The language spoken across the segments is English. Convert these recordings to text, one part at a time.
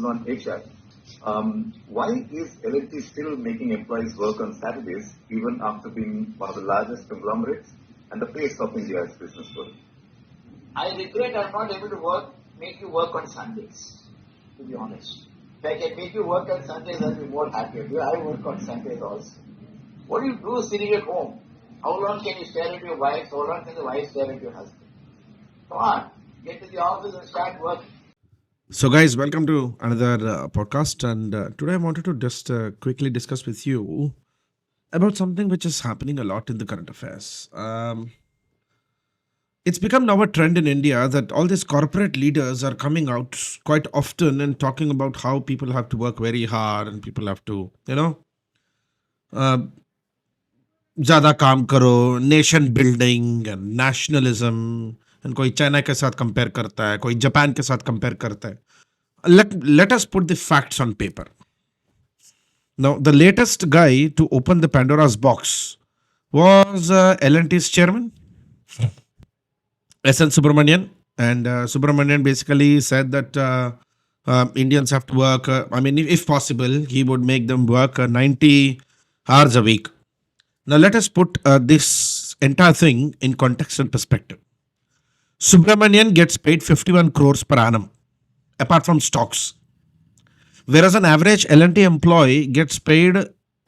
question on HR. Why is L&T still making employees work on Saturdays even after being one of the largest conglomerates and the face of India's business world? I regret I'm not able to make you work on Sundays, to be honest. If I can make you work on Sundays, I'll be more happier. I work on Sundays also. What do you do sitting at home? How long can you stare at your wife? How long can the wife stare at your husband? Come on, get to the office and start working. So guys, welcome to another podcast, and today I wanted to just quickly discuss with you about something which is happening a lot in the current affairs. It's become now a trend in India that all these corporate leaders are coming out quite often and talking about how people have to work very hard and people have to, ज़्यादा काम करो, nation building and nationalism, and कोई China के साथ compare करता है, कोई Japan के साथ कंपेयर करता है. Let us put the facts on paper. Now, the latest guy to open the Pandora's box was L&T's chairman, Subrahmanyan. And Subrahmanyan basically said that Indians have to work, if possible, he would make them work 90 hours a week. Now, let us put this entire thing in context and perspective. Subrahmanyan gets paid 51 crores per annum, apart from stocks. Whereas an average L&T employee gets paid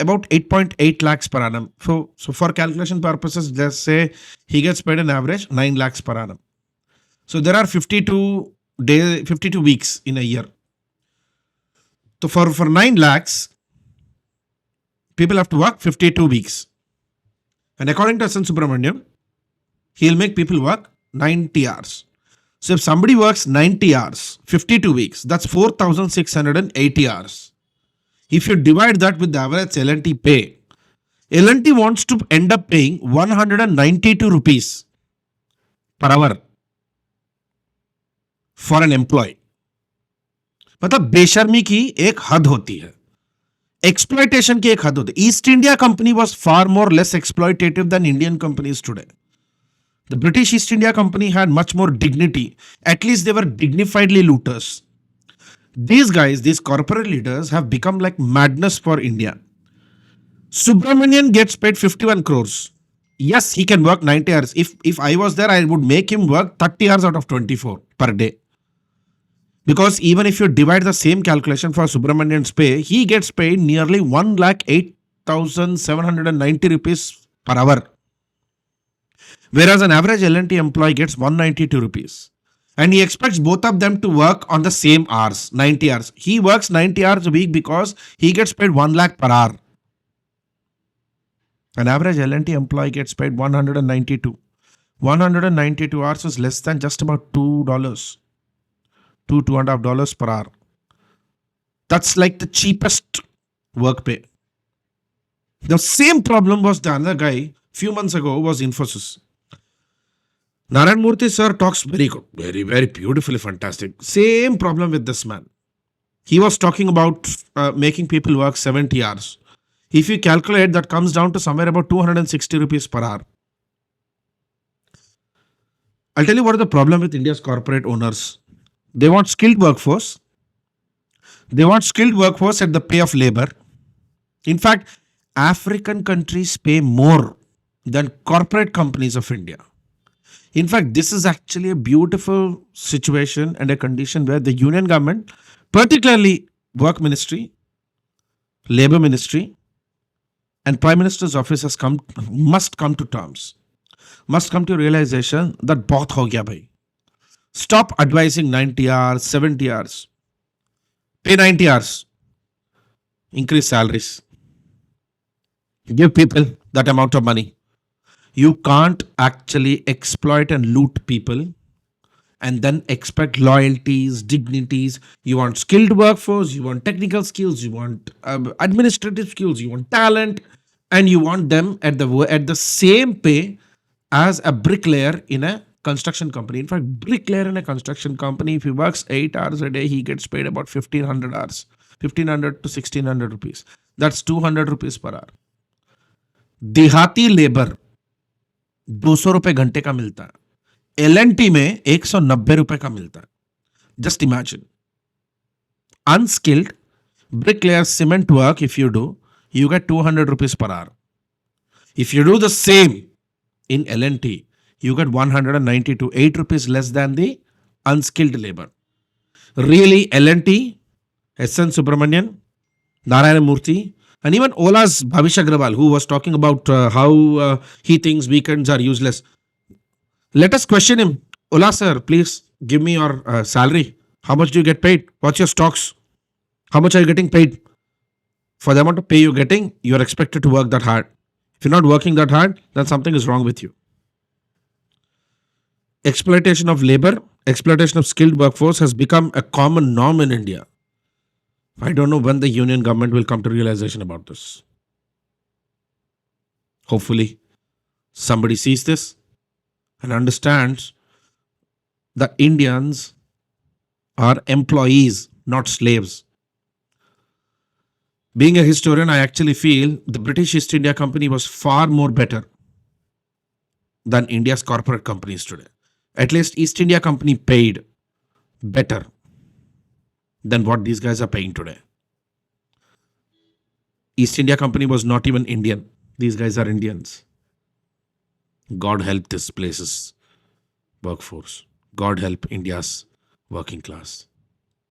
about 8.8 lakhs per annum. So for calculation purposes, let's say he gets paid an average 9 lakhs per annum. So there are 52 weeks in a year. So for 9 lakhs, people have to work 52 weeks. And according to Subrahmanyan, he'll make people work 90 hours. So if somebody works 90 hours, 52 weeks, that's 4,680 hours. If you divide that with the average L&T pay, L&T wants to end up paying 192 rupees per hour for an employee. मतलब बेशर्मी की एक हद होती है, exploitation की एक हद होती है. East India Company was far more less exploitative than Indian companies today. The British East India Company had much more dignity. At least they were dignifiedly looters. These guys, these corporate leaders, have become like madness for India. Subrahmanyan gets paid 51 crores. Yes, he can work 90 hours. If I was there, I would make him work 30 hours out of 24 per day. Because even if you divide the same calculation for Subrahmanyan's pay, he gets paid nearly 1,08,790 rupees per hour. Whereas an average L&T employee gets 192 rupees. And he expects both of them to work on the same hours, 90 hours. He works 90 hours a week because he gets paid 1 lakh per hour. An average L&T employee gets paid 192. 192 hours is less than just about $2. $2.5 per hour. That's like the cheapest work pay. The same problem was the other guy few months ago was Infosys. Narayan Murthy sir talks very good, very, very beautifully fantastic. Same problem with this man. He was talking about making people work 70 hours. If you calculate, that comes down to somewhere about 260 rupees per hour. I'll tell you what is the problem with India's corporate owners. They want skilled workforce. They want skilled workforce at the pay of labor. In fact, African countries pay more than corporate companies of India. In fact, this is actually a beautiful situation and a condition where the union government, particularly work ministry, labor ministry, and prime minister's office must come to terms, must come to realization that bahut ho gaya bhai. Stop advising 90 hours, 70 hours. Pay 90 hours. Increase salaries. Give people that amount of money. You can't actually exploit and loot people and then expect loyalties, dignities. You want skilled workforce, you want technical skills, you want administrative skills, you want talent, and you want them at the same pay as a bricklayer in a construction company. In fact, bricklayer in a construction company, if he works 8 hours a day, he gets paid about 1,500 hours. 1,500 to 1,600 rupees. That's 200 rupees per hour. देहाती labour 200 रुपए घंटे का मिलता है. L&T में 190 रुपए का मिलता है. Just imagine. Unskilled bricklayer cement work, if you do, you get 200 rupees per hour. If you do the same in L&T, you get 190 to 8 rupees less than the unskilled labor. Really, L&T, SN Subrahmanyan, Narayana Murthy, and even Ola's Bhavish Agrawal, who was talking about how he thinks weekends are useless. Let us question him. Ola sir, please give me your salary. How much do you get paid? What's your stocks? How much are you getting paid? For the amount of pay you're getting, you're expected to work that hard. If you're not working that hard, then something is wrong with you. Exploitation of labor, exploitation of skilled workforce has become a common norm in India. I don't know when the union government will come to realization about this. Hopefully, somebody sees this and understands that Indians are employees, not slaves. Being a historian, I actually feel the British East India Company was far more better than India's corporate companies today. At least East India Company paid better than what these guys are paying today. East India Company was not even Indian. These guys are Indians. God help this place's workforce. God help India's working class.